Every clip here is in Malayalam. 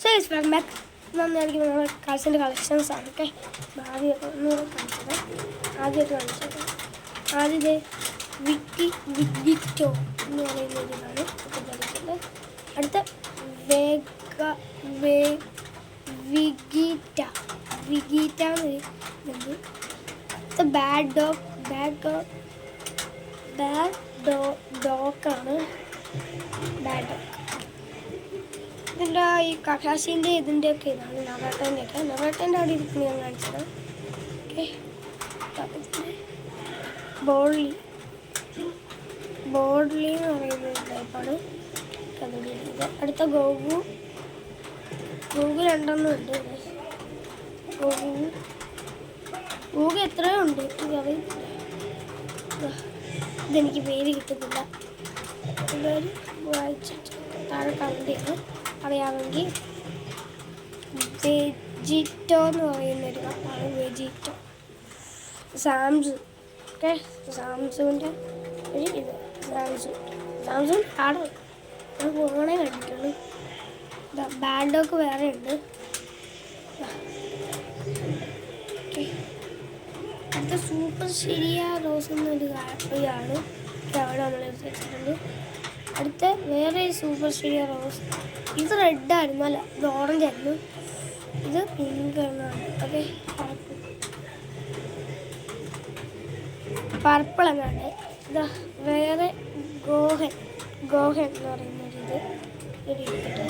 Welcome back. നന്നായിരിക്കും നമ്മുടെ കളക്ഷൻ്റെ കളക്ഷൻസാണ്. ഓക്കെ, ആദ്യമൊക്കെ ഒന്നുകൂടെ കാണിച്ചത്. ആദ്യമൊക്കെ കാണിച്ചത് ആദ്യത്തെ വിഗിറ്റോ എന്ന് പറയുന്ന ഒരിതാണ് ഒക്കെ പഠിക്കുന്നത്. അടുത്ത വിഗീറ്റ എന്ന് അടുത്ത ഡോക്കാണ്. Bad dock. ഇതിൻ്റെ ഈ കക്കാശീൻ്റെ ഇതിൻ്റെയൊക്കെ ഇതാണ് നറാട്ടേൻ്റെ അവിടെ ഇരിക്കുന്നത് ഞാൻ കാണിച്ചത്. ഓക്കെ, ബോർഡ്ലി എന്ന് പറയുന്ന ടൈപ്പാണ് കണ്ടുപിടിക്കുന്നത്. അടുത്ത ഗോഗു രണ്ടെണ്ണം ഉണ്ട്. ഗോഗു എത്രയോ ഉണ്ട് എനിക്കറിയത്തില്ല. ഇതെനിക്ക് പേര് കിട്ടുന്നില്ല. എല്ലാവരും വായിച്ചിട്ട് താഴെ കണ്ടിട്ട് അറിയാമെങ്കിൽ. വെജിറ്റോ എന്ന് പറയുന്നൊരു കപ്പാണ് വെജിറ്റോ. സാംസങ്. ഓക്കെ, സാംസങ്ങിൻ്റെ ഒരു ഇത് സാംസങ് കാർഡ് അത് ഫോണേ കണ്ടിട്ടുള്ളൂ. ബാഡ് ഡോക്ക് വേറെ ഉണ്ട്. ഓക്കെ, അടുത്ത സൂപ്പർ ശരിയ റോസ് എന്നൊരു ആണ് അവിടെ നമ്മൾ വെച്ചിട്ടുണ്ട്. അടുത്ത വേറെ സൂപ്പർ ശരിയ റോസ്. ഇത് റെഡായിരുന്നു, അല്ല ഇത് ഓറഞ്ച് ആയിരുന്നു. ഇത് പിങ്ക് എന്നാണ്. ഓക്കെ, പർപ്പിൾ എന്നാണ്. ഇതാ വേറെ ഗോഹൻ എന്ന് പറയുന്നൊരിത് ഇരിക്കട്ടെ.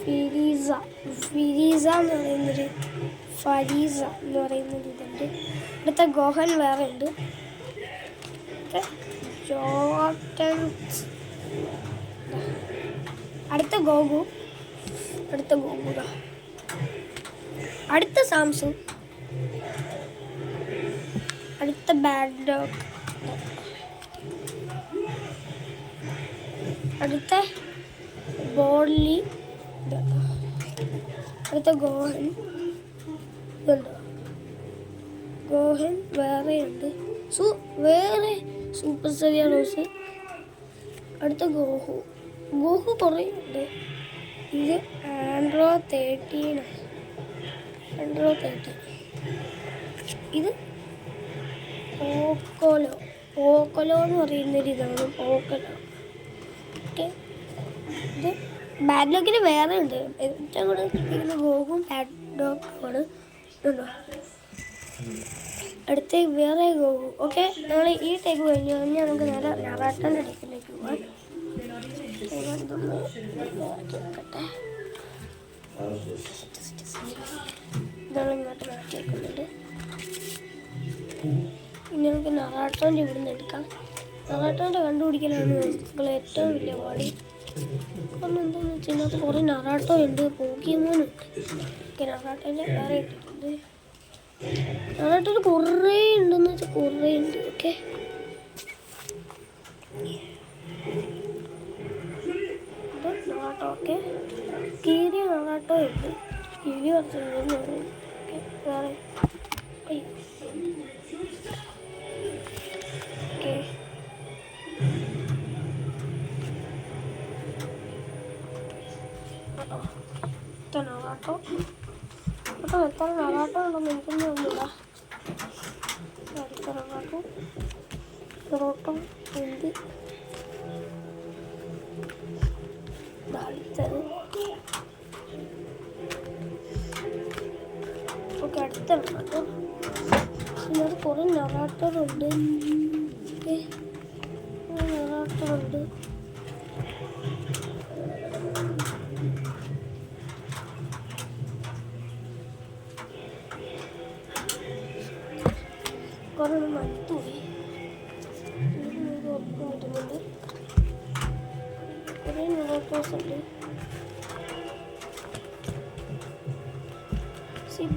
ഫരീസ എന്ന് പറയുന്നൊരു ഇതുണ്ട്. അടുത്ത ഗോഹൻ വേറെ ഉണ്ട്. അടുത്ത ഗോഗു. അടുത്ത സാംസങ്. അടുത്ത ബാഡ് ഡോഗ്. അടുത്ത ബോർഡ്ലി. അടുത്ത ഗോഹൻ വേറെയുണ്ട്. വേറെ സൂപ്പർ സെറിയ റോസ്. അടുത്ത ഗോഹു കുറേ ഉണ്ട്. ഇത് ആൻഡ്രോ 13. ഇത് ഓക്കോലോ എന്ന് പറയുന്നൊരിതാണ്. ഓക്കോലോ. ഓക്കെ, ഇത് ബാഡ് ഡോക്കിന് വേറെ ഉണ്ട്. ഏറ്റവും കൂടെ കിട്ടിയിരിക്കുന്ന ഗോഹും ബാഡ് ഡോക്കുമാണ്. ഉണ്ടോ? അടുത്ത വേറെ ഗോഹു. ഓക്കെ, നമ്മൾ ഈ ടൈപ്പ് കഴിഞ്ഞ് കഴിഞ്ഞാൽ നമുക്ക് നേരെ നറാട്ടൻ്റെ ടൈപ്പിലേക്ക് പോകാം. ഇതാണ് ഇങ്ങോട്ട് മാറ്റി വെക്കുന്നുണ്ട്. ഇനി നമുക്ക് നറാട്ടോൻ്റെ ഇവിടുന്ന് എടുക്കാം. നറാട്ടോൻ്റെ കണ്ടുപിടിക്കലാണ് ഏറ്റവും വലിയ പാടി. കാരണം എന്താണെന്ന് വെച്ചാൽ ഇതിനകത്ത് കുറേ നറാട്ടോ ഉണ്ട്, പോക്കിമോനുണ്ട്. ഓക്കെ, നറാട്ടോൻ്റെ വേറെ ഇട്ടിട്ടുണ്ട്. നറാട്ടോൻ്റെ കുറേ ഉണ്ടെന്ന് വെച്ചാൽ കുറേ ഉണ്ട്. ഓക്കെ, നറാട്ടോ. ഓക്കെ, കീരിയ നറാട്ടോ ഉണ്ട്. കീരി കുറച്ച് വേറെ. ഓക്കെ, നറാട്ടോ എത്ര നറാട്ടോ ഉണ്ടെന്ന് എനിക്കൊന്നും ഒന്നുമില്ല. അടുത്ത നറാട്ടോ ഉണ്ട്. അടുത്തത് ഓക്കെ, അടുത്ത നറാട്ടോ. ഇതിനകത്ത് കുറേ നറാട്ടോറുണ്ട്. നറാട്ടോറുണ്ട്. കുറേ മടുത്തുപോയി. കിട്ടുന്നുണ്ട്. കുറേ നറാട്ടോസ് ഉണ്ട്.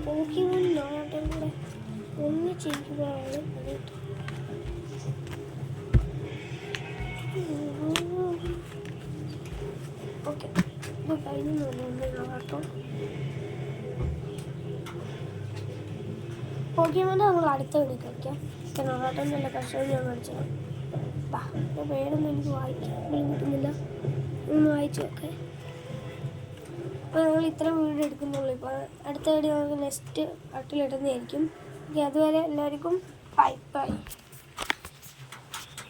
പോക്കിമോൻ നറാട്ടോയും കൂടെ ഒന്നിച്ചിരിക്കുകയാണ്. ഓക്കെ, ഇത് കഴിഞ്ഞു നറാട്ടോ. പോക്കിമോൻ്റെ നമ്മൾ അടുത്ത വീഡിയോ കഴിക്കാം. നറാട്ടോൻ്റെ നല്ല കഷ്ടം ഞാൻ കാണിച്ചത്. പേരൊന്നും എനിക്ക് വായിക്കാൻ കിട്ടുന്നില്ല. ഒന്ന് വായിച്ചു നോക്കേ. അപ്പോൾ നമ്മൾ ഇത്രയും വീഡിയോ എടുക്കുന്നുള്ളൂ. ഇപ്പോൾ അടുത്ത വീഡിയോ നമുക്ക് നെക്സ്റ്റ് പാർട്ടിൽ ഇടുന്നതായിരിക്കും. അതുവരെ എല്ലാവർക്കും ബൈ ബൈ.